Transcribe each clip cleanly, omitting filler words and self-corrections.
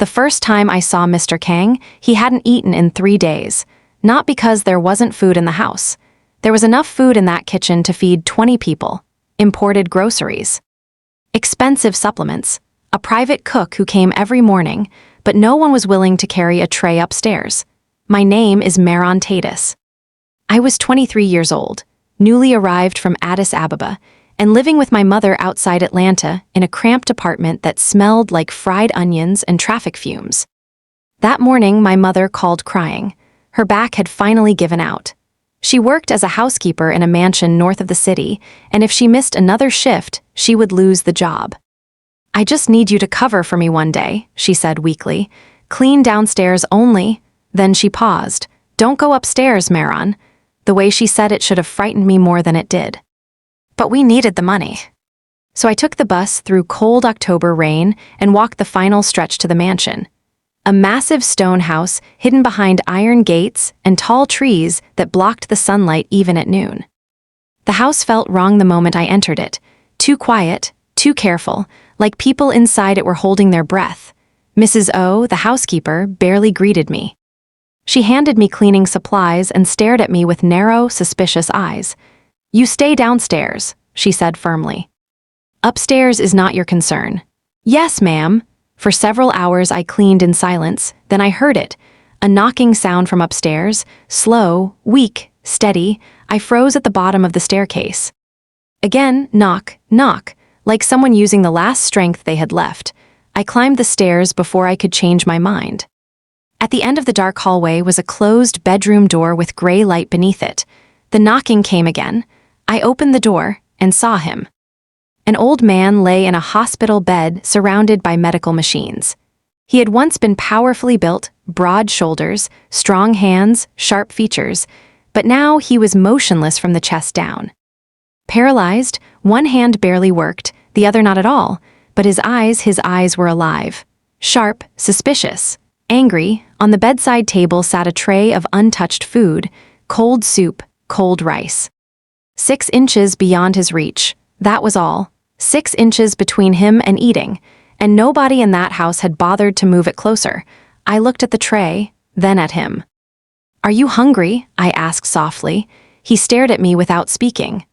The first time I saw Mr. Kang, he hadn't eaten in 3 days. Not because there wasn't food in the house. There was enough food in that kitchen to feed 20 people. Imported groceries. Expensive supplements. A private cook who came every morning, but no one was willing to carry a tray upstairs. My name is Maron Tatus. I was 23 years old, newly arrived from Addis Ababa, and living with my mother outside Atlanta in a cramped apartment that smelled like fried onions and traffic fumes. That morning, my mother called crying. Her back had finally given out. She worked as a housekeeper in a mansion north of the city, and if she missed another shift, she would lose the job. "I just need you to cover for me one day," she said weakly. "Clean downstairs only." Then she paused. "Don't go upstairs, Maron." The way she said it should have frightened me more than it did. But we needed the money. So I took the bus through cold October rain and walked the final stretch to the mansion. A massive stone house hidden behind iron gates and tall trees that blocked the sunlight even at noon. The house felt wrong the moment I entered it. Too quiet, too careful, like people inside it were holding their breath. Mrs. O, the housekeeper, barely greeted me. She handed me cleaning supplies and stared at me with narrow, suspicious eyes. "You stay downstairs," she said firmly. "Upstairs is not your concern." "Yes, ma'am." For several hours I cleaned in silence, then I heard it. A knocking sound from upstairs, slow, weak, steady. I froze at the bottom of the staircase. Again, knock, knock, like someone using the last strength they had left. I climbed the stairs before I could change my mind. At the end of the dark hallway was a closed bedroom door with gray light beneath it. The knocking came again. I opened the door and saw him. An old man lay in a hospital bed surrounded by medical machines. He had once been powerfully built, broad shoulders, strong hands, sharp features, but now he was motionless from the chest down. Paralyzed, one hand barely worked, the other not at all, but his eyes were alive. Sharp, suspicious, angry. On the bedside table sat a tray of untouched food, cold soup, cold rice. 6 inches beyond his reach, that was all. 6 inches between him and eating, and nobody in that house had bothered to move it closer. I looked at the tray, then at him. "Are you hungry?" I asked softly. He stared at me without speaking.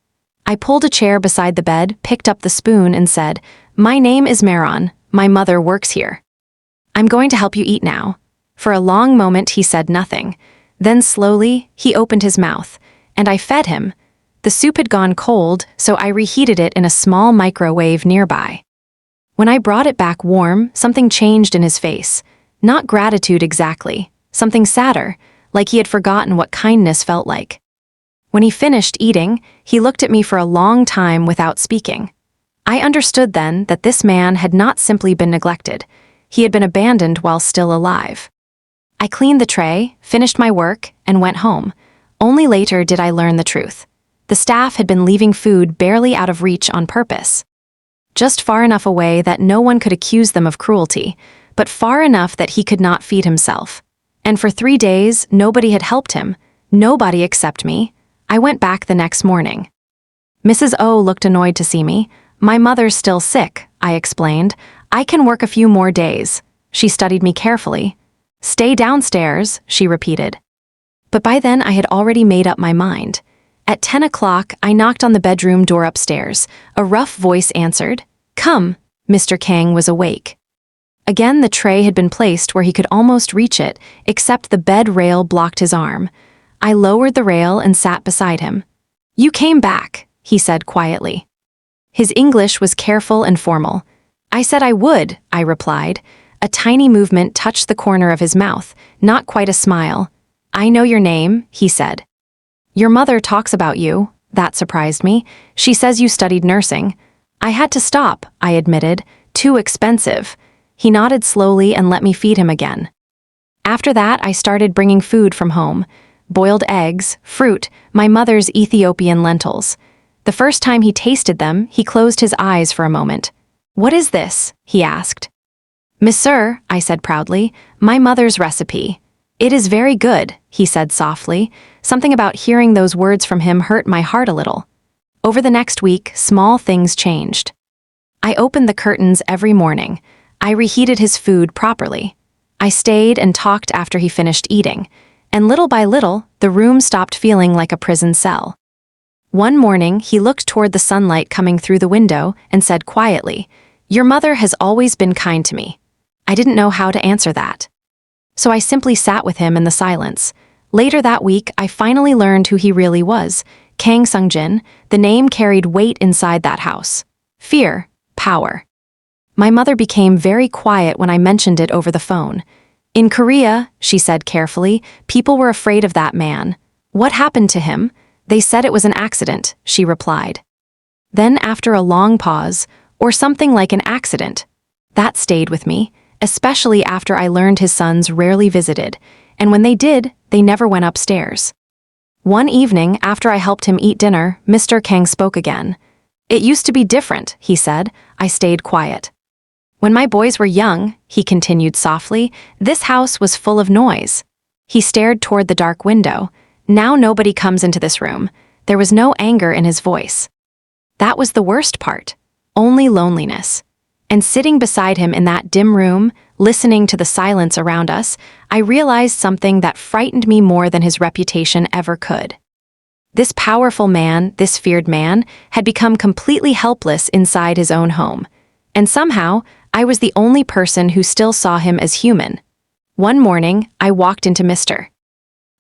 I pulled a chair beside the bed, picked up the spoon, and said, "My name is Maron. My mother works here. I'm going to help you eat now." For a long moment he said nothing. Then slowly, he opened his mouth, and I fed him. The soup had gone cold, so I reheated it in a small microwave nearby. When I brought it back warm, something changed in his face. Not gratitude exactly, something sadder, like he had forgotten what kindness felt like. When he finished eating, he looked at me for a long time without speaking. I understood then that this man had not simply been neglected. He had been abandoned while still alive. I cleaned the tray, finished my work, and went home. Only later did I learn the truth. The staff had been leaving food barely out of reach on purpose. Just far enough away that no one could accuse them of cruelty, but far enough that he could not feed himself. And for 3 days, nobody had helped him. Nobody except me. I went back the next morning. Mrs. O looked annoyed to see me. "My mother's still sick," I explained. "I can work a few more days." She studied me carefully. "Stay downstairs," she repeated. But by then I had already made up my mind. At 10 o'clock, I knocked on the bedroom door upstairs. A rough voice answered. "Come." Mr. Kang was awake. Again, the tray had been placed where he could almost reach it, except the bed rail blocked his arm. I lowered the rail and sat beside him. "You came back," he said quietly. His English was careful and formal. "I said I would," I replied. A tiny movement touched the corner of his mouth, not quite a smile. "I know your name," he said. "Your mother talks about you." That surprised me. "She says you studied nursing." "I had to stop," I admitted. "Too expensive." He nodded slowly and let me feed him again. After that, I started bringing food from home. Boiled eggs, fruit, my mother's Ethiopian lentils. The first time he tasted them, he closed his eyes for a moment. "What is this?" he asked. "Monsieur," I said proudly, "my mother's recipe." "It is very good," he said softly. Something about hearing those words from him hurt my heart a little. Over the next week, small things changed. I opened the curtains every morning. I reheated his food properly. I stayed and talked after he finished eating, and little by little, the room stopped feeling like a prison cell. One morning, he looked toward the sunlight coming through the window and said quietly, "Your mother has always been kind to me." I didn't know how to answer that. So I simply sat with him in the silence. Later that week, I finally learned who he really was. Kang Sung-jin. The name carried weight inside that house. Fear, power. My mother became very quiet when I mentioned it over the phone. "In Korea," she said carefully, "people were afraid of that man. What happened to him? They said it was an accident," she replied. Then after a long pause, "Or something like an accident." That stayed with me, especially after I learned his sons rarely visited, and when they did, they never went upstairs. One evening, after I helped him eat dinner, Mr. Kang spoke again. "It used to be different," he said. I stayed quiet. "When my boys were young," he continued softly, "this house was full of noise." He stared toward the dark window. "Now nobody comes into this room." There was no anger in his voice. That was the worst part. Only loneliness. And sitting beside him in that dim room, listening to the silence around us, I realized something that frightened me more than his reputation ever could. This powerful man, this feared man, had become completely helpless inside his own home. And somehow, I was the only person who still saw him as human. One morning, I walked into Mr.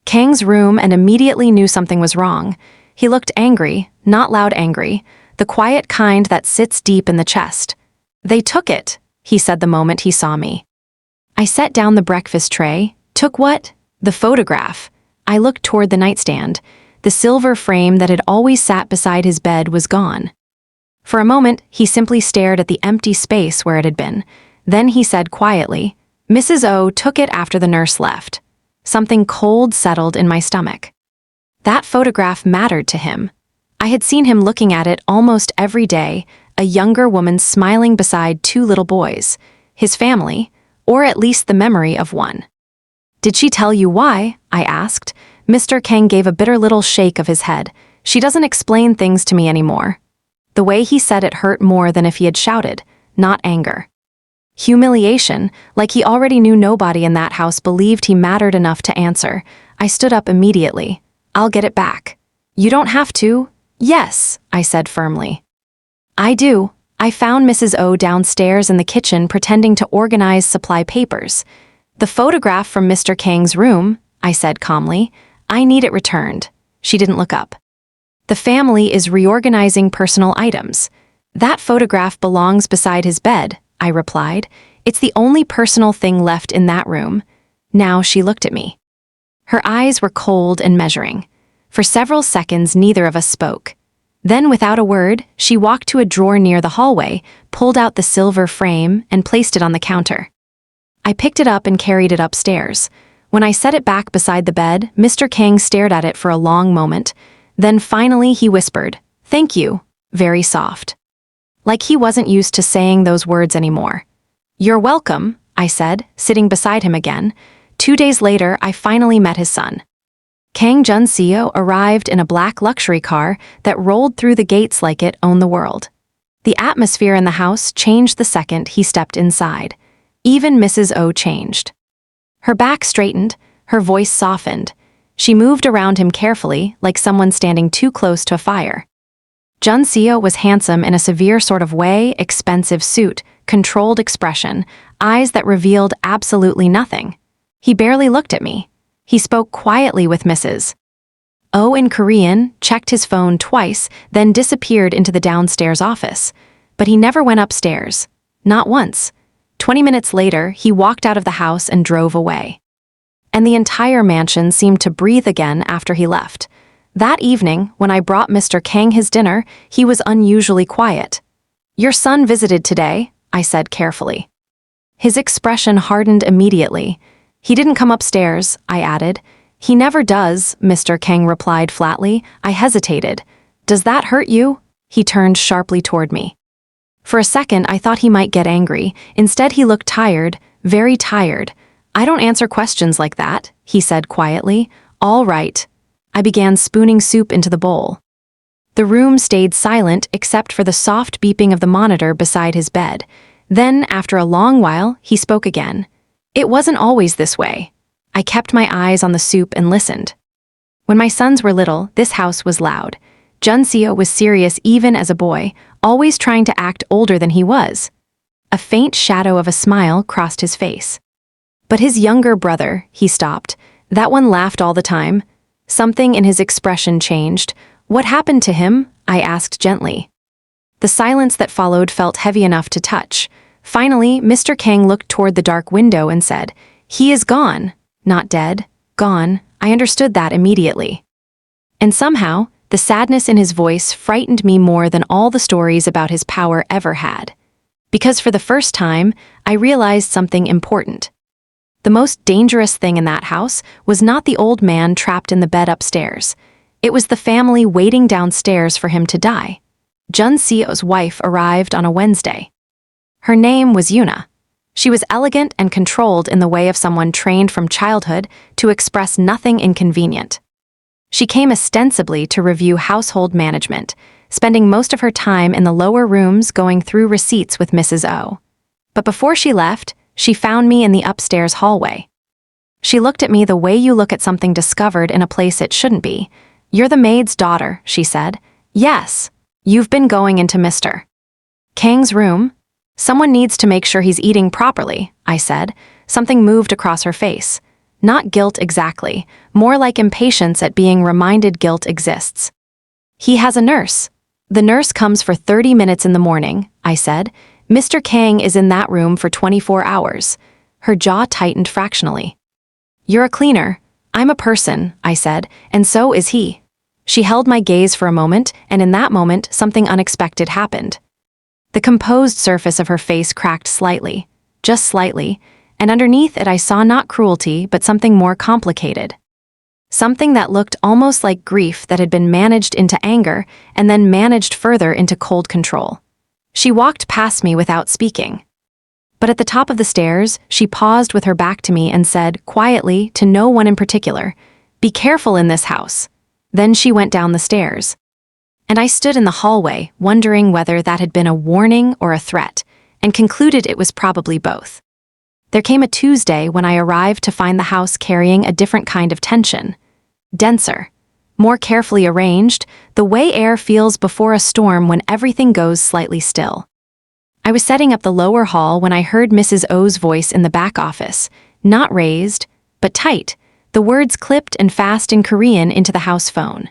Kang's room and immediately knew something was wrong. He looked angry, not loud angry, the quiet kind that sits deep in the chest. "They took it," he said the moment he saw me. I set down the breakfast tray. "Took what?" "The photograph." I looked toward the nightstand. The silver frame that had always sat beside his bed was gone. For a moment, he simply stared at the empty space where it had been. Then he said quietly, "Mrs. O took it after the nurse left." Something cold settled in my stomach. That photograph mattered to him. I had seen him looking at it almost every day, a younger woman smiling beside two little boys, his family, or at least the memory of one. "Did she tell you why?" I asked. Mr. Kang gave a bitter little shake of his head. "She doesn't explain things to me anymore." The way he said it hurt more than if he had shouted, not anger. Humiliation, like he already knew nobody in that house believed he mattered enough to answer. I stood up immediately. "I'll get it back." "You don't have to." "Yes," I said firmly. "I do." I found Mrs. O downstairs in the kitchen pretending to organize supply papers. "The photograph from Mr. Kang's room," I said calmly. "I need it returned." She didn't look up. "The family is reorganizing personal items." "That photograph belongs beside his bed," I replied. "It's the only personal thing left in that room." Now she looked at me. Her eyes were cold and measuring. For several seconds, neither of us spoke. Then, without a word, she walked to a drawer near the hallway, pulled out the silver frame, and placed it on the counter. I picked it up and carried it upstairs. When I set it back beside the bed, Mr. Kang stared at it for a long moment. Then finally he whispered, "Thank you," very soft. Like he wasn't used to saying those words anymore. "You're welcome," I said, sitting beside him again. 2 days later, I finally met his son. Kang Sung-jin arrived in a black luxury car that rolled through the gates like it owned the world. The atmosphere in the house changed the second he stepped inside. Even Mrs. O changed. Her back straightened, her voice softened. She moved around him carefully, like someone standing too close to a fire. Sung-jin was handsome in a severe sort of way, expensive suit, controlled expression, eyes that revealed absolutely nothing. He barely looked at me. He spoke quietly with Mrs. O in Korean, checked his phone twice, then disappeared into the downstairs office. But he never went upstairs. Not once. 20 minutes later, he walked out of the house and drove away. And the entire mansion seemed to breathe again after he left. That evening, when I brought Mr. Kang his dinner, he was unusually quiet. "Your son visited today," I said carefully. His expression hardened immediately. "He didn't come upstairs," I added. "He never does," Mr. Kang replied flatly. I hesitated. "Does that hurt you?" He turned sharply toward me. For a second, I thought he might get angry. Instead, he looked tired, very tired. "I don't answer questions like that," he said quietly. "All right." I began spooning soup into the bowl. The room stayed silent except for the soft beeping of the monitor beside his bed. Then, after a long while, he spoke again. It wasn't always this way. I kept my eyes on the soup and listened. When my sons were little, this house was loud. Jun-seo was serious even as a boy, always trying to act older than he was. A faint shadow of a smile crossed his face. But his younger brother, he stopped. That one laughed all the time. Something in his expression changed. What happened to him? I asked gently. The silence that followed felt heavy enough to touch. Finally, Mr. Kang looked toward the dark window and said, "He is gone. Not dead. Gone." I understood that immediately. And somehow, the sadness in his voice frightened me more than all the stories about his power ever had. Because for the first time, I realized something important. The most dangerous thing in that house was not the old man trapped in the bed upstairs. It was the family waiting downstairs for him to die. Jun-seo's wife arrived on a Wednesday. Her name was Yuna. She was elegant and controlled in the way of someone trained from childhood to express nothing inconvenient. She came ostensibly to review household management, spending most of her time in the lower rooms going through receipts with Mrs. O. But before she left, she found me in the upstairs hallway. She looked at me the way you look at something discovered in a place it shouldn't be. "You're the maid's daughter," she said. "Yes. You've been going into Mr. Kang's room. Someone needs to make sure he's eating properly," I said. Something moved across her face. Not guilt exactly, more like impatience at being reminded guilt exists. "He has a nurse. The nurse comes for 30 minutes in the morning," I said. "Mr. Kang is in that room for 24 hours. Her jaw tightened fractionally. "You're a cleaner. I'm a person," I said, "and so is he." She held my gaze for a moment, and in that moment, something unexpected happened. The composed surface of her face cracked slightly, just slightly, and underneath it I saw not cruelty but something more complicated. Something that looked almost like grief that had been managed into anger and then managed further into cold control. She walked past me without speaking. But at the top of the stairs, she paused with her back to me and said, quietly, to no one in particular, "Be careful in this house." Then she went down the stairs. And I stood in the hallway, wondering whether that had been a warning or a threat, and concluded it was probably both. There came a Tuesday when I arrived to find the house carrying a different kind of tension. Denser, more carefully arranged, the way air feels before a storm when everything goes slightly still. I was setting up the lower hall when I heard Mrs. O's voice in the back office, not raised, but tight, the words clipped and fast in Korean into the house phone.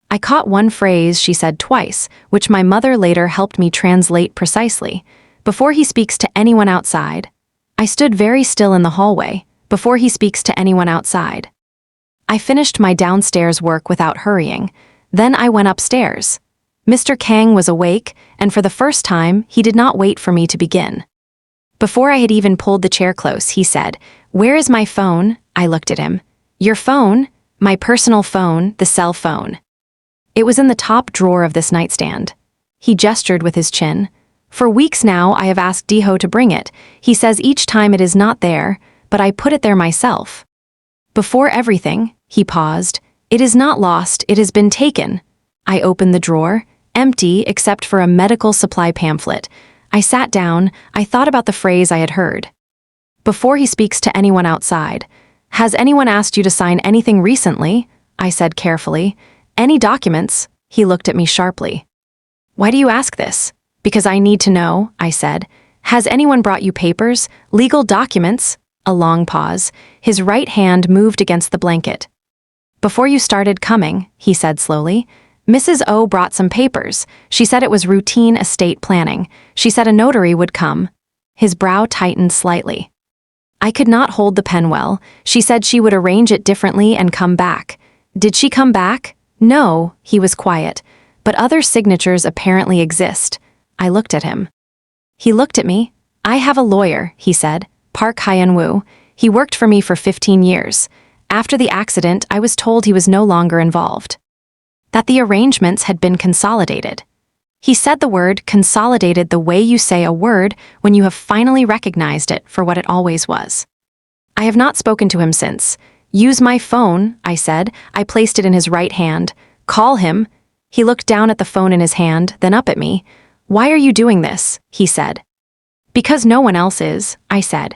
I caught one phrase she said twice, which my mother later helped me translate precisely. "Before he speaks to anyone outside." I stood very still in the hallway. "Before he speaks to anyone outside." I finished my downstairs work without hurrying. Then I went upstairs. Mr. Kang was awake, and for the first time, he did not wait for me to begin. Before I had even pulled the chair close, he said, "Where is my phone?" I looked at him. "Your phone?" "My personal phone, the cell phone." It was in the top drawer of this nightstand. He gestured with his chin. "For weeks now I have asked Diho to bring it. He says each time it is not there, but I put it there myself." "Before everything," he paused, "it is not lost, it has been taken." I opened the drawer, empty except for a medical supply pamphlet. I sat down, I thought about the phrase I had heard. "Before he speaks to anyone outside." "Has anyone asked you to sign anything recently?" I said carefully. "Any documents?" He looked at me sharply. "Why do you ask this?" "Because I need to know," I said. "Has anyone brought you papers, legal documents?" A long pause. His right hand moved against the blanket. "Before you started coming," he said slowly, "Mrs. O brought some papers. She said it was routine estate planning. She said a notary would come." His brow tightened slightly. I could not hold the pen well. "She said she would arrange it differently and come back." "Did she come back?" "No," he was quiet, "but other signatures apparently exist." I looked at him. He looked at me. "I have a lawyer," he said, "Park Hyun-woo. He worked for me for 15 years. After the accident, I was told he was no longer involved. That the arrangements had been consolidated." He said the word consolidated the way you say a word when you have finally recognized it for what it always was. I have not spoken to him since. "Use my phone," I said. I placed it in his right hand. "Call him." He looked down at the phone in his hand, then up at me. "Why are you doing this?" he said. Because no one else is, I said.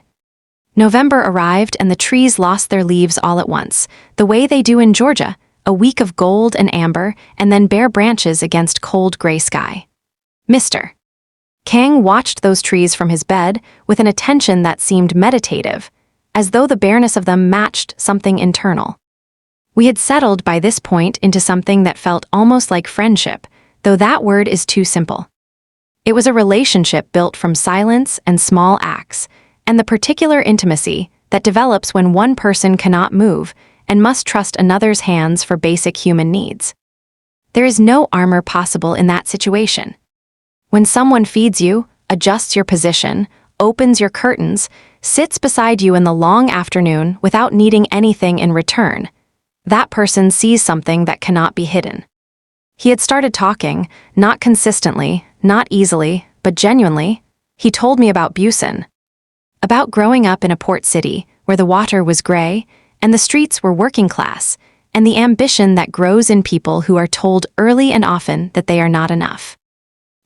November arrived and the trees lost their leaves all at once, the way they do in Georgia, a week of gold and amber, and then bare branches against cold gray sky. Mr. Kang watched those trees from his bed with an attention that seemed meditative, as though the bareness of them matched something internal. We had settled by this point into something that felt almost like friendship, though that word is too simple. It was a relationship built from silence and small acts, and the particular intimacy that develops when one person cannot move and must trust another's hands for basic human needs. There is no armor possible in that situation. When someone feeds you, adjusts your position, opens your curtains, sits beside you in the long afternoon without needing anything in return, that person sees something that cannot be hidden. He had started talking, not consistently, not easily, but genuinely. He told me about Busan. About growing up in a port city where the water was gray and the streets were working class, and the ambition that grows in people who are told early and often that they are not enough.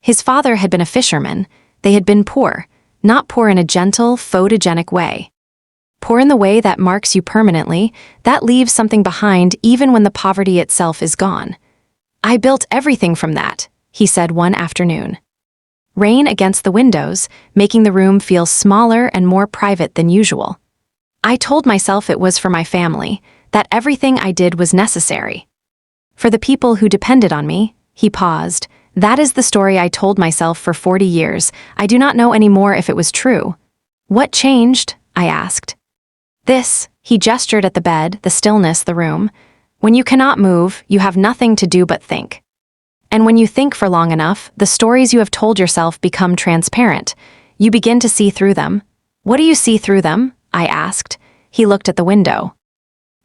His father had been a fisherman. They had been poor, not poor in a gentle, photogenic way. Poor in the way that marks you permanently, that leaves something behind even when the poverty itself is gone. I built everything from that, he said one afternoon. Rain against the windows, making the room feel smaller and more private than usual. I told myself it was for my family, that everything I did was necessary. For the people who depended on me, he paused. That is the story I told myself for 40 years. I do not know anymore if it was true. What changed? I asked. This, he gestured at the bed, the stillness, the room. When you cannot move, you have nothing to do but think. And when you think for long enough, the stories you have told yourself become transparent. You begin to see through them. What do you see through them? I asked. He looked at the window.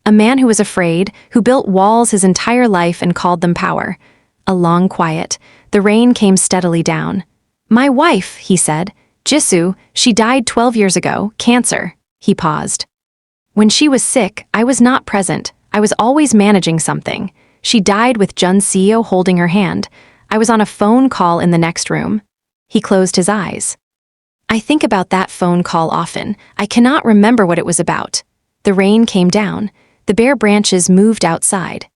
A man who was afraid, who built walls his entire life and called them power. A long quiet. The rain came steadily down. My wife, he said. Jisoo, she died 12 years ago, cancer. He paused. When she was sick, I was not present. I was always managing something. She died with Jun Seo holding her hand. I was on a phone call in the next room. He closed his eyes. I think about that phone call often. I cannot remember what it was about. The rain came down. The bare branches moved outside.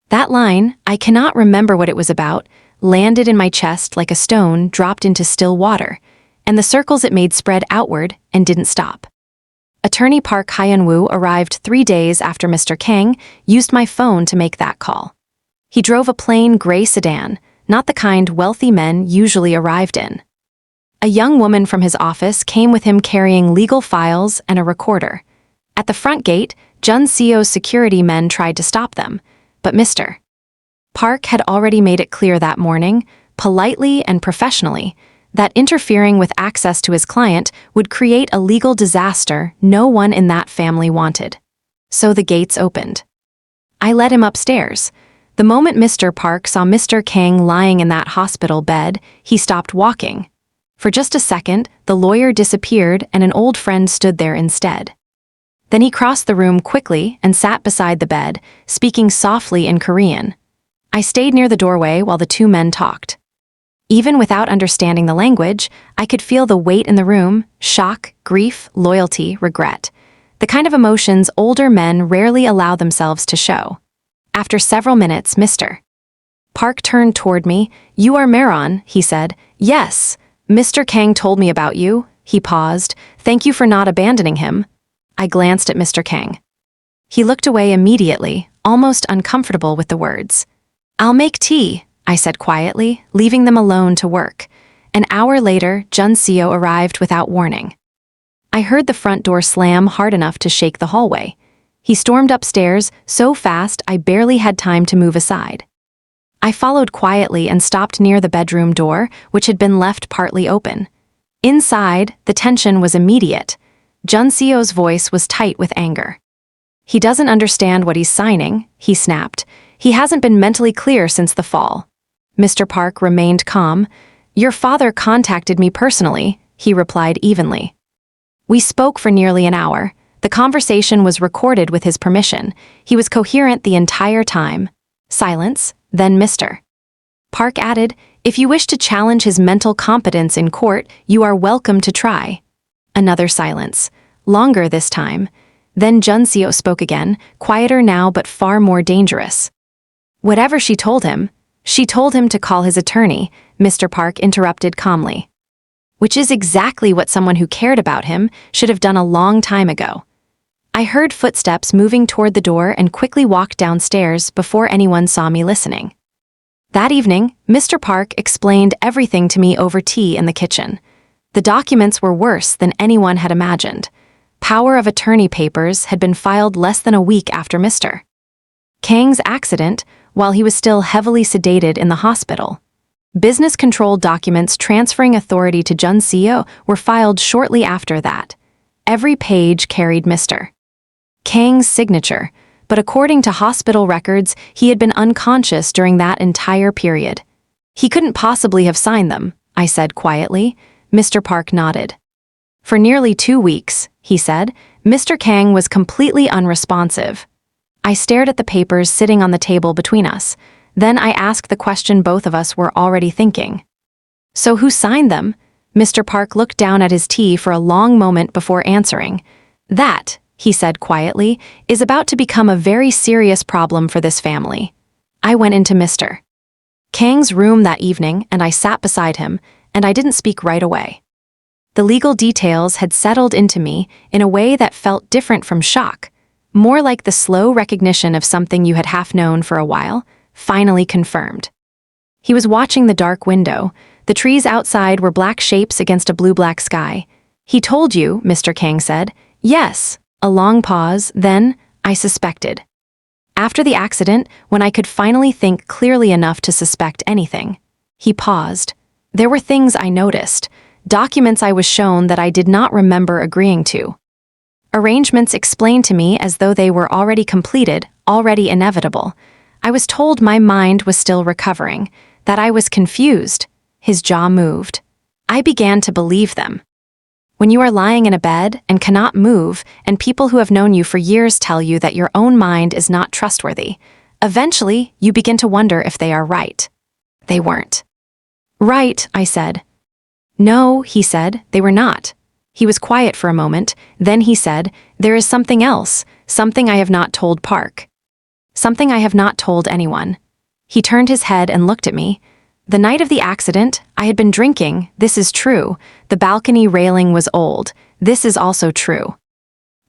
That line, I cannot remember what it was about, landed in my chest like a stone dropped into still water, and the circles it made spread outward and didn't stop. Attorney Park Hyun-woo arrived 3 days after Mr. Kang used my phone to make that call. He drove a plain gray sedan, not the kind wealthy men usually arrived in. A young woman from his office came with him carrying legal files and a recorder. At the front gate, Jun Seo's security men tried to stop them, but Mr. Park had already made it clear that morning, politely and professionally, that interfering with access to his client would create a legal disaster no one in that family wanted. So the gates opened. I led him upstairs. The moment Mr. Park saw Mr. Kang lying in that hospital bed, he stopped walking. For just a second, the lawyer disappeared and an old friend stood there instead. Then he crossed the room quickly and sat beside the bed, speaking softly in Korean. I stayed near the doorway while the two men talked. Even without understanding the language, I could feel the weight in the room: shock, grief, loyalty, regret. The kind of emotions older men rarely allow themselves to show. After several minutes, Mr. Park turned toward me. You are Maron, he said. Yes. Mr. Kang told me about you. He paused. Thank you for not abandoning him. I glanced at Mr. Kang. He looked away immediately, almost uncomfortable with the words. I'll make tea, I said quietly, leaving them alone to work. An hour later, Jun Seo arrived without warning. I heard the front door slam hard enough to shake the hallway. He stormed upstairs so fast I barely had time to move aside. I followed quietly and stopped near the bedroom door, which had been left partly open. Inside, the tension was immediate. Jun Seo's voice was tight with anger. He doesn't understand what he's signing, he snapped. He hasn't been mentally clear since the fall. Mr. Park remained calm. Your father contacted me personally, he replied evenly. We spoke for nearly an hour. The conversation was recorded with his permission. He was coherent the entire time. Silence, then Mr. Park added, "If you wish to challenge his mental competence in court, you are welcome to try." Another silence. Longer this time. Then Jun-seo spoke again, quieter now but far more dangerous. Whatever she told him to call his attorney, Mr. Park interrupted calmly. Which is exactly what someone who cared about him should have done a long time ago. I heard footsteps moving toward the door and quickly walked downstairs before anyone saw me listening. That evening, Mr. Park explained everything to me over tea in the kitchen. The documents were worse than anyone had imagined. Power of attorney papers had been filed less than a week after Mr. Kang's accident, while he was still heavily sedated in the hospital. Business control documents transferring authority to Jun-seo were filed shortly after that. Every page carried Mr. Kang's signature, but according to hospital records, he had been unconscious during that entire period. He couldn't possibly have signed them, I said quietly. Mr. Park nodded. For nearly 2 weeks, he said, Mr. Kang was completely unresponsive. I stared at the papers sitting on the table between us. Then I asked the question both of us were already thinking. So who signed them? Mr. Park looked down at his tea for a long moment before answering. That, he said quietly, is about to become a very serious problem for this family. I went into Mr. Kang's room that evening and I sat beside him, and I didn't speak right away. The legal details had settled into me in a way that felt different from shock, more like the slow recognition of something you had half known for a while, finally confirmed. He was watching the dark window. The trees outside were black shapes against a blue-black sky. He told you, Mr. Kang said. Yes. A long pause, then, I suspected. After the accident, when I could finally think clearly enough to suspect anything. He paused. There were things I noticed, documents I was shown that I did not remember agreeing to. Arrangements explained to me as though they were already completed, already inevitable. I was told my mind was still recovering, that I was confused. His jaw moved. I began to believe them. When you are lying in a bed and cannot move, and people who have known you for years tell you that your own mind is not trustworthy, eventually you begin to wonder if they are right. They weren't. Right, I said. No, he said, they were not. He was quiet for a moment, then he said, there is something else, something I have not told Park. Something I have not told anyone. He turned his head and looked at me. The night of the accident, I had been drinking, this is true. The balcony railing was old, this is also true.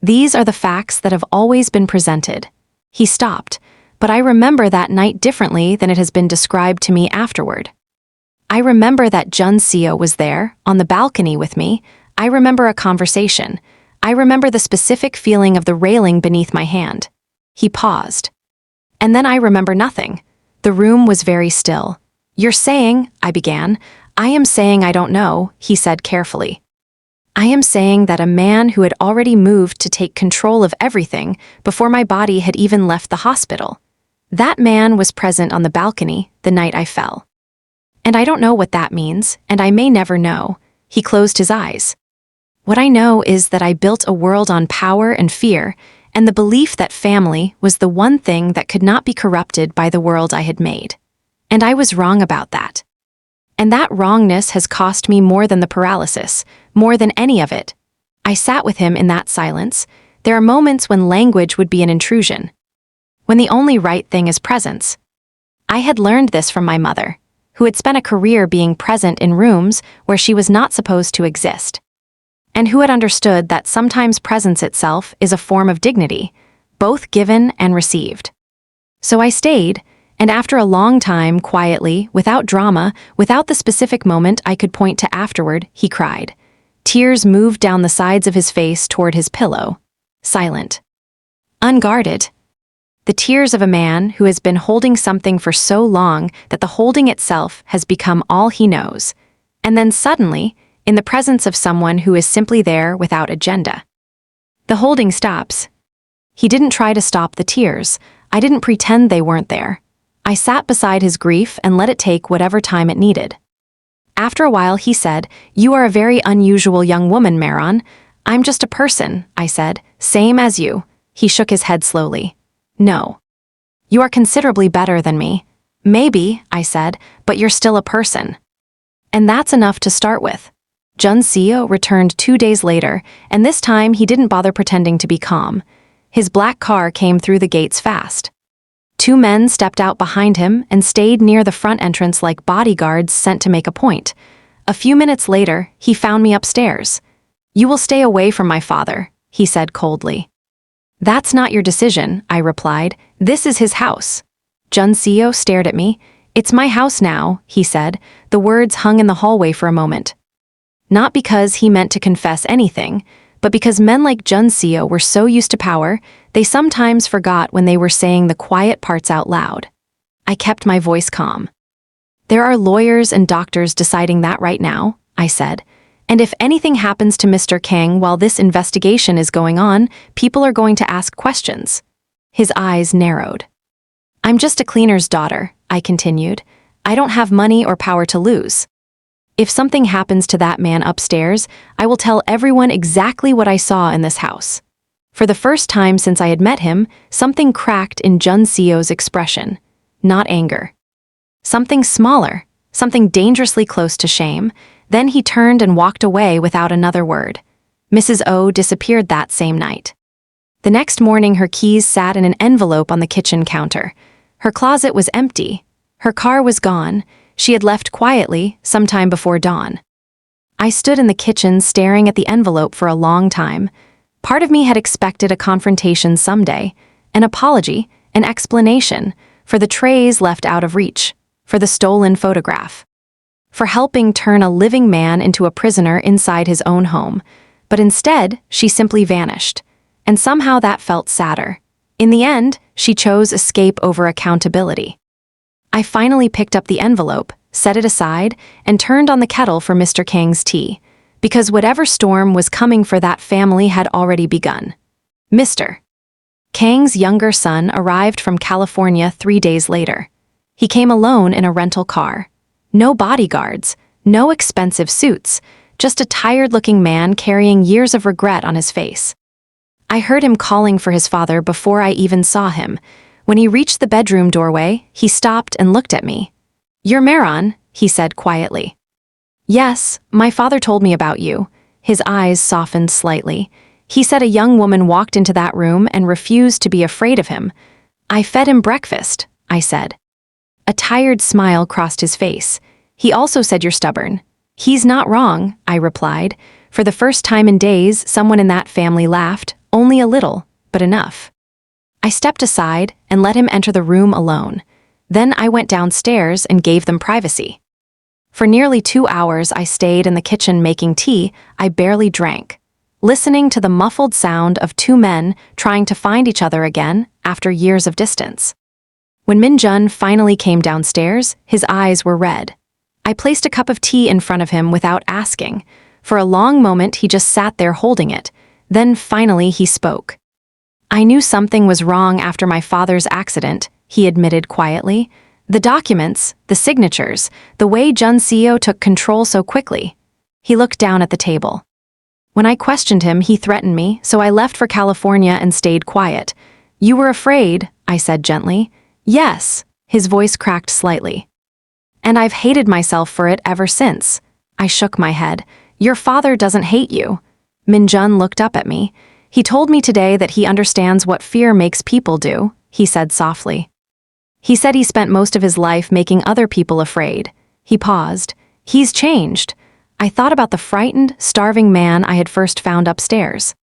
These are the facts that have always been presented. He stopped, but I remember that night differently than it has been described to me afterward. I remember that Jun-seo was there, on the balcony with me. I remember a conversation. I remember the specific feeling of the railing beneath my hand. He paused. And then I remember nothing. The room was very still. You're saying, I began. I am saying I don't know, he said carefully. I am saying that a man who had already moved to take control of everything before my body had even left the hospital. That man was present on the balcony the night I fell. And I don't know what that means, and I may never know. He closed his eyes. What I know is that I built a world on power and fear, and the belief that family was the one thing that could not be corrupted by the world I had made. And I was wrong about that. And that wrongness has cost me more than the paralysis, more than any of it. I sat with him in that silence. There are moments when language would be an intrusion. When the only right thing is presence. I had learned this from my mother, who had spent a career being present in rooms where she was not supposed to exist, and who had understood that sometimes presence itself is a form of dignity, both given and received. So I stayed, and after a long time, quietly, without drama, without the specific moment I could point to afterward, he cried. Tears moved down the sides of his face toward his pillow. Silent. Unguarded. The tears of a man who has been holding something for so long that the holding itself has become all he knows. And then suddenly, in the presence of someone who is simply there without agenda. The holding stops. He didn't try to stop the tears. I didn't pretend they weren't there. I sat beside his grief and let it take whatever time it needed. After a while he said, You are a very unusual young woman, Maron. I'm just a person, I said, same as you. He shook his head slowly. No. You are considerably better than me. Maybe, I said, but you're still a person. And that's enough to start with. Jun Seo returned 2 days later, and this time he didn't bother pretending to be calm. His black car came through the gates fast. 2 men stepped out behind him and stayed near the front entrance like bodyguards sent to make a point. A few minutes later, he found me upstairs. "You will stay away from my father," he said coldly. "That's not your decision," I replied. "This is his house." Jun Seo stared at me. "It's my house now," he said. The words hung in the hallway for a moment. Not because he meant to confess anything, but because men like Jun Seo were so used to power, they sometimes forgot when they were saying the quiet parts out loud. I kept my voice calm. "There are lawyers and doctors deciding that right now," I said. "And if anything happens to Mr. Kang while this investigation is going on, people are going to ask questions." His eyes narrowed. "I'm just a cleaner's daughter," I continued. "I don't have money or power to lose. If something happens to that man upstairs, I will tell everyone exactly what I saw in this house." For the first time since I had met him, something cracked in Jun Seo's expression. Not anger. Something smaller, something dangerously close to shame. Then he turned and walked away without another word. Mrs. O disappeared that same night. The next morning her keys sat in an envelope on the kitchen counter. Her closet was empty. Her car was gone. She had left quietly, sometime before dawn. I stood in the kitchen staring at the envelope for a long time. Part of me had expected a confrontation someday, an apology, an explanation, for the trays left out of reach, for the stolen photograph, for helping turn a living man into a prisoner inside his own home. But instead, she simply vanished. And somehow that felt sadder. In the end, she chose escape over accountability. I finally picked up the envelope, set it aside, and turned on the kettle for Mr. Kang's tea, because whatever storm was coming for that family had already begun. Mr. Kang's younger son arrived from California 3 days later. He came alone in a rental car. No bodyguards, no expensive suits, just a tired-looking man carrying years of regret on his face. I heard him calling for his father before I even saw him. When he reached the bedroom doorway, he stopped and looked at me. "You're Maron," he said quietly. "Yes, my father told me about you." His eyes softened slightly. "He said a young woman walked into that room and refused to be afraid of him. I fed him breakfast," I said. A tired smile crossed his face. "He also said you're stubborn." "He's not wrong," I replied. For the first time in days, someone in that family laughed, only a little, but enough. I stepped aside and let him enter the room alone. Then I went downstairs and gave them privacy. For nearly 2 hours I stayed in the kitchen making tea. I barely drank, listening to the muffled sound of 2 men trying to find each other again after years of distance. When Min-jun finally came downstairs, his eyes were red. I placed a cup of tea in front of him without asking. For a long moment he just sat there holding it. Then finally he spoke. "I knew something was wrong after my father's accident," he admitted quietly. "The documents, the signatures, the way Jun Seo took control so quickly." He looked down at the table. "When I questioned him, he threatened me, so I left for California and stayed quiet." "You were afraid," I said gently. "Yes," his voice cracked slightly. "And I've hated myself for it ever since." I shook my head. "Your father doesn't hate you." Min-jun looked up at me. "He told me today that he understands what fear makes people do," he said softly. "He said he spent most of his life making other people afraid." He paused. "He's changed." I thought about the frightened, starving man I had first found upstairs.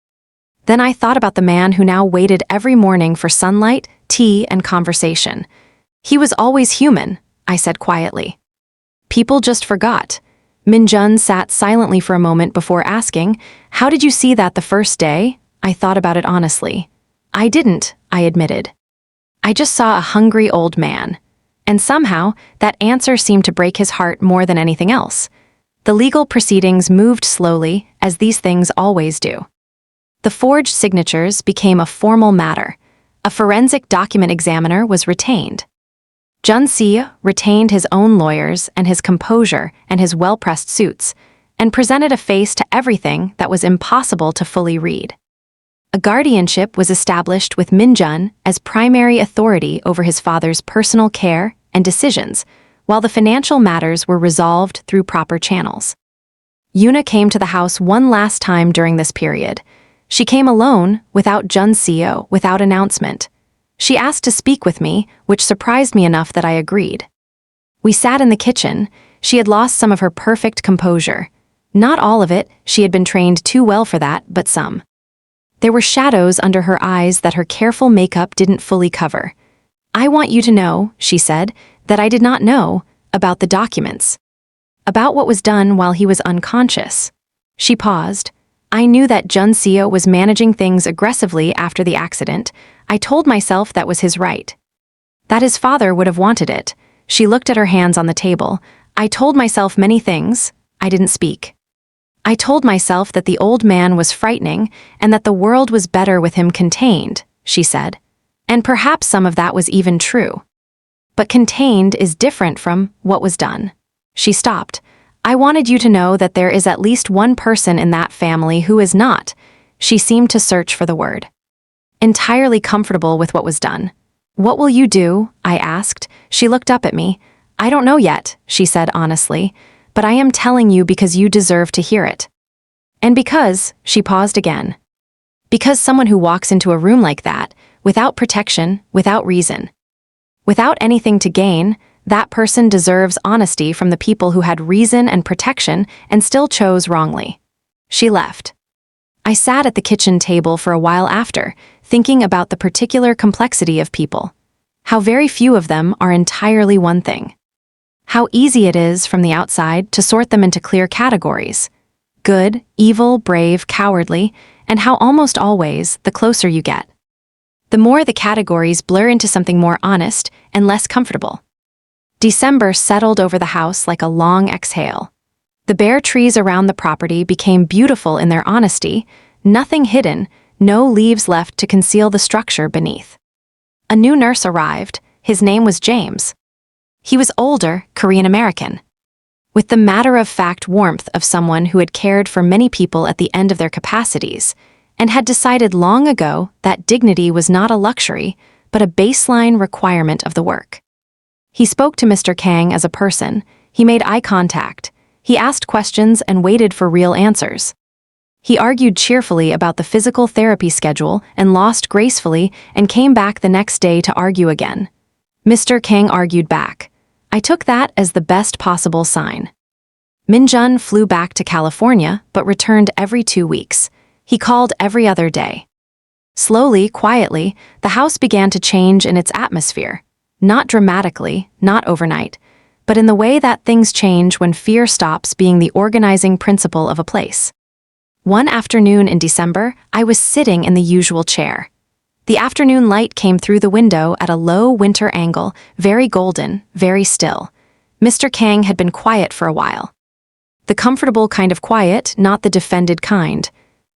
Then I thought about the man who now waited every morning for sunlight, tea, and conversation. "He was always human," I said quietly. "People just forgot." Min-jun sat silently for a moment before asking, "How did you see that the first day?" I thought about it honestly. "I didn't," I admitted. "I just saw a hungry old man." And somehow, that answer seemed to break his heart more than anything else. The legal proceedings moved slowly, as these things always do. The forged signatures became a formal matter. A forensic document examiner was retained. Jun Seo retained his own lawyers and his composure and his well-pressed suits, and presented a face to everything that was impossible to fully read. A guardianship was established with Min-jun as primary authority over his father's personal care and decisions, while the financial matters were resolved through proper channels. Yoona came to the house one last time during this period. She came alone, without Jun-seo, without announcement. She asked to speak with me, which surprised me enough that I agreed. We sat in the kitchen. She had lost some of her perfect composure. Not all of it, she had been trained too well for that, but some. There were shadows under her eyes that her careful makeup didn't fully cover. "I want you to know," she said, "that I did not know about the documents. About what was done while he was unconscious." She paused. "I knew that Jun-seo was managing things aggressively after the accident. I told myself that was his right. That his father would have wanted it." She looked at her hands on the table. "I told myself many things. I didn't speak. I told myself that the old man was frightening and that the world was better with him contained," she said. "And perhaps some of that was even true. But contained is different from what was done." She stopped. "I wanted you to know that there is at least one person in that family who is not." She seemed to search for the word. "Entirely comfortable with what was done." "What will you do?" I asked. She looked up at me. "I don't know yet," she said honestly, "but I am telling you because you deserve to hear it. And because," she paused again, "because someone who walks into a room like that, without protection, without reason, without anything to gain, that person deserves honesty from the people who had reason and protection and still chose wrongly." She left. I sat at the kitchen table for a while after, thinking about the particular complexity of people. How very few of them are entirely one thing. How easy it is from the outside to sort them into clear categories: good, evil, brave, cowardly, and how almost always, the closer you get, the more the categories blur into something more honest and less comfortable. December settled over the house like a long exhale. The bare trees around the property became beautiful in their honesty, nothing hidden, no leaves left to conceal the structure beneath. A new nurse arrived. His name was James. He was older, Korean American, with the matter-of-fact warmth of someone who had cared for many people at the end of their capacities, and had decided long ago that dignity was not a luxury, but a baseline requirement of the work. He spoke to Mr. Kang as a person. He made eye contact. He asked questions and waited for real answers. He argued cheerfully about the physical therapy schedule and lost gracefully and came back the next day to argue again. Mr. Kang argued back. I took that as the best possible sign. Min-jun flew back to California but returned every 2 weeks. He called every other day. Slowly, quietly, the house began to change in its atmosphere. Not dramatically, not overnight, but in the way that things change when fear stops being the organizing principle of a place. One afternoon in December, I was sitting in the usual chair. The afternoon light came through the window at a low winter angle, very golden, very still. Mr. Kang had been quiet for a while. The comfortable kind of quiet, not the defended kind.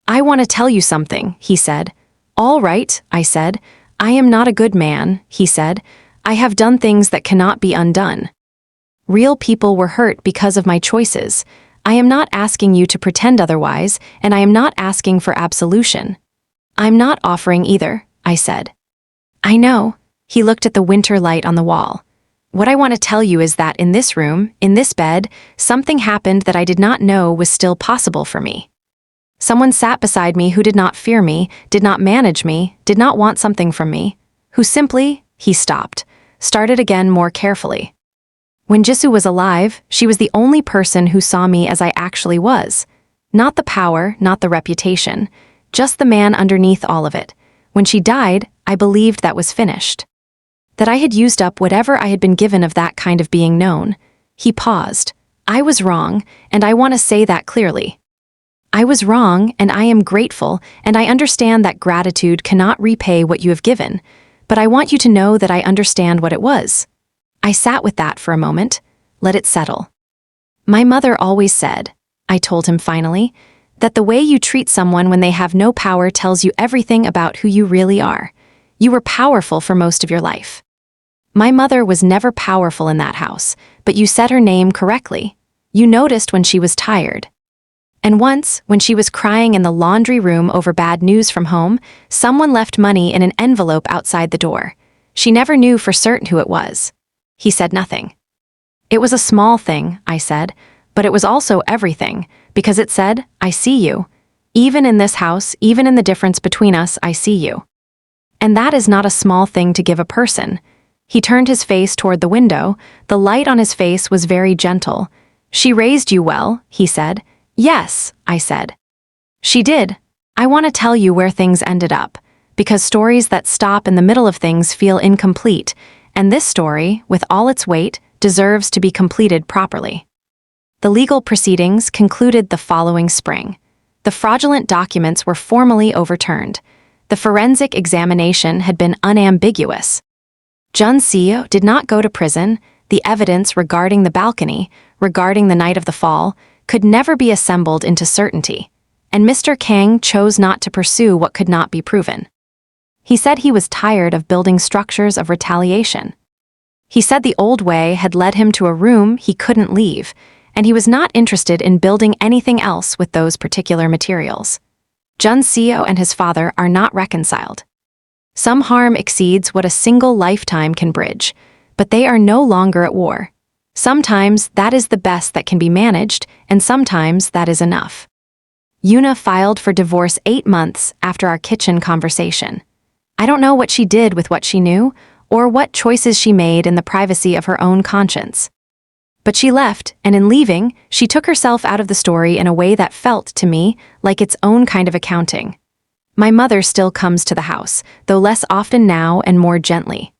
"I want to tell you something," he said. "All right," I said. "I am not a good man," he said. "I have done things that cannot be undone. Real people were hurt because of my choices. I am not asking you to pretend otherwise, and I am not asking for absolution. I'm not offering either," I said. "I know." He looked at the winter light on the wall. "What I want to tell you is that in this room, in this bed, something happened that I did not know was still possible for me. Someone sat beside me who did not fear me, did not manage me, did not want something from me, who simply," he stopped, started again more carefully. "When Jisoo was alive, she was the only person who saw me as I actually was. Not the power, not the reputation, just the man underneath all of it. When she died, I believed that was finished. That I had used up whatever I had been given of that kind of being known." He paused. "I was wrong, and I want to say that clearly. I was wrong, and I am grateful, and I understand that gratitude cannot repay what you have given, but I want you to know that I understand what it was." I sat with that for a moment, let it settle. "My mother always said," I told him finally, "that the way you treat someone when they have no power tells you everything about who you really are. You were powerful for most of your life. My mother was never powerful in that house, but you said her name correctly. You noticed when she was tired. And once, when she was crying in the laundry room over bad news from home, someone left money in an envelope outside the door. She never knew for certain who it was." He said nothing. It was a small thing, I said, but it was also everything, because it said, I see you. Even in this house, even in the difference between us, I see you. And that is not a small thing to give a person. He turned his face toward the window. The light on his face was very gentle. She raised you well, he said. Yes, I said. She did. I want to tell you where things ended up, because stories that stop in the middle of things feel incomplete, and this story, with all its weight, deserves to be completed properly. The legal proceedings concluded the following spring. The fraudulent documents were formally overturned. The forensic examination had been unambiguous. Jun Seo did not go to prison. The evidence regarding the balcony, regarding the night of the fall, could never be assembled into certainty, and Mr. Kang chose not to pursue what could not be proven. He said he was tired of building structures of retaliation. He said the old way had led him to a room he couldn't leave, and he was not interested in building anything else with those particular materials. Jun Seo and his father are not reconciled. Some harm exceeds what a single lifetime can bridge, but they are no longer at war. Sometimes that is the best that can be managed, and sometimes that is enough. Yuna filed for divorce 8 months after our kitchen conversation. I don't know what she did with what she knew, or what choices she made in the privacy of her own conscience. But she left, and in leaving, she took herself out of the story in a way that felt, to me, like its own kind of accounting. My mother still comes to the house, though less often now and more gently.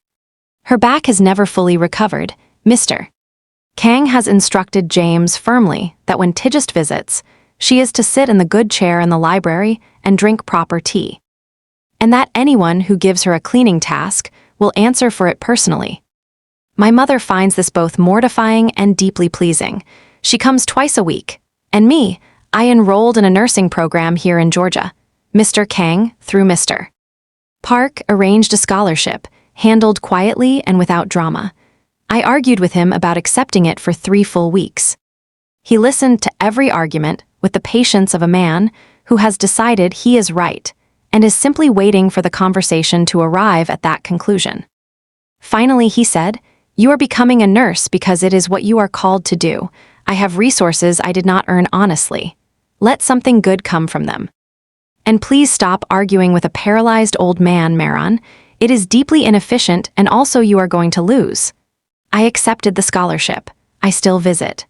Her back has never fully recovered. Mr. Kang has instructed James firmly that when Tigist visits, she is to sit in the good chair in the library and drink proper tea. And that anyone who gives her a cleaning task will answer for it personally. My mother finds this both mortifying and deeply pleasing. She comes twice a week. And me, I enrolled in a nursing program here in Georgia. Mr. Kang, through Mr. Park, arranged a scholarship, handled quietly and without drama. I argued with him about accepting it for 3 full weeks. He listened to every argument with the patience of a man who has decided he is right and is simply waiting for the conversation to arrive at that conclusion. Finally, he said, "You are becoming a nurse because it is what you are called to do. I have resources I did not earn honestly. Let something good come from them. And please stop arguing with a paralyzed old man, Maron. It is deeply inefficient, and also you are going to lose." I accepted the scholarship. I still visit.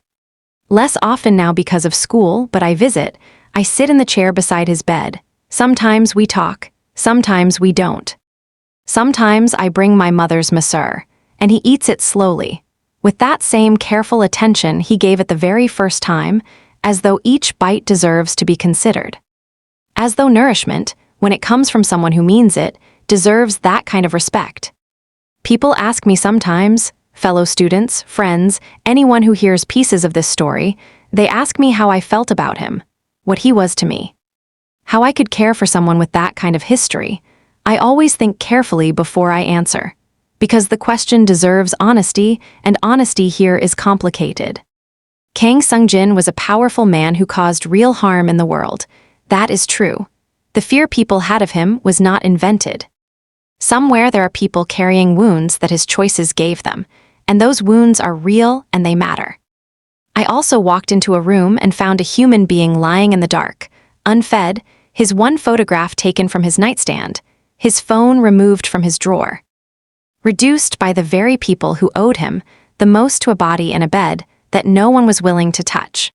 Less often now because of school, but I visit. I sit in the chair beside his bed. Sometimes we talk, sometimes we don't. Sometimes I bring my mother's masseur, and he eats it slowly, with that same careful attention he gave it the very first time, as though each bite deserves to be considered. As though nourishment, when it comes from someone who means it, deserves that kind of respect. People ask me sometimes, fellow students, friends, anyone who hears pieces of this story, they ask me how I felt about him, what he was to me. How I could care for someone with that kind of history. I always think carefully before I answer, because the question deserves honesty, and honesty here is complicated. Kang Sung-jin was a powerful man who caused real harm in the world. That is true. The fear people had of him was not invented. Somewhere there are people carrying wounds that his choices gave them, and those wounds are real and they matter. I also walked into a room and found a human being lying in the dark, unfed, his one photograph taken from his nightstand, his phone removed from his drawer. Reduced by the very people who owed him the most to a body in a bed that no one was willing to touch.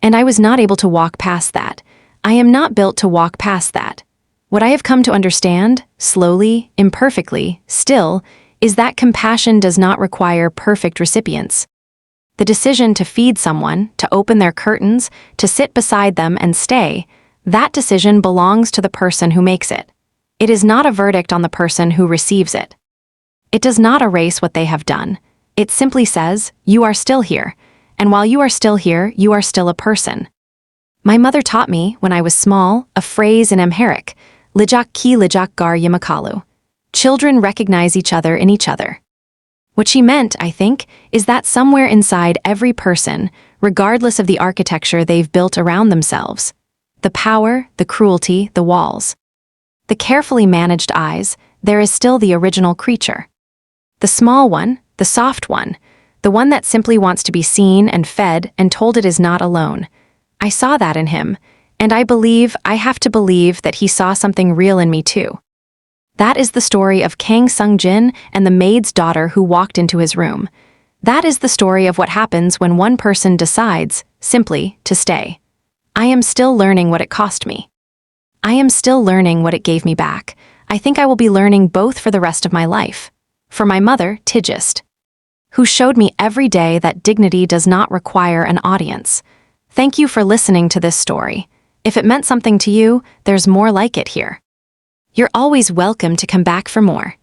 And I was not able to walk past that. I am not built to walk past that. What I have come to understand, slowly, imperfectly, still, is that compassion does not require perfect recipients. The decision to feed someone, to open their curtains, to sit beside them and stay, that decision belongs to the person who makes it. It is not a verdict on the person who receives it. It does not erase what they have done. It simply says, you are still here, and while you are still here, you are still a person. My mother taught me, when I was small, a phrase in Amharic, Lijak ki lijak gar yamakalu. Children recognize each other in each other. What she meant, I think, is that somewhere inside every person, regardless of the architecture they've built around themselves, the power, the cruelty, the walls, the carefully managed eyes, there is still the original creature. The small one, the soft one, The one that simply wants to be seen and fed and told it is not alone. I saw that in him, and I have to believe that he saw something real in me too. That is the story of Kang Sung-jin and the maid's daughter who walked into his room. That is the story of what happens when one person decides, simply, to stay. I am still learning what it cost me. I am still learning what it gave me back. I think I will be learning both for the rest of my life. For my mother, Tigist, who showed me every day that dignity does not require an audience. Thank you for listening to this story. If it meant something to you, there's more like it here. You're always welcome to come back for more.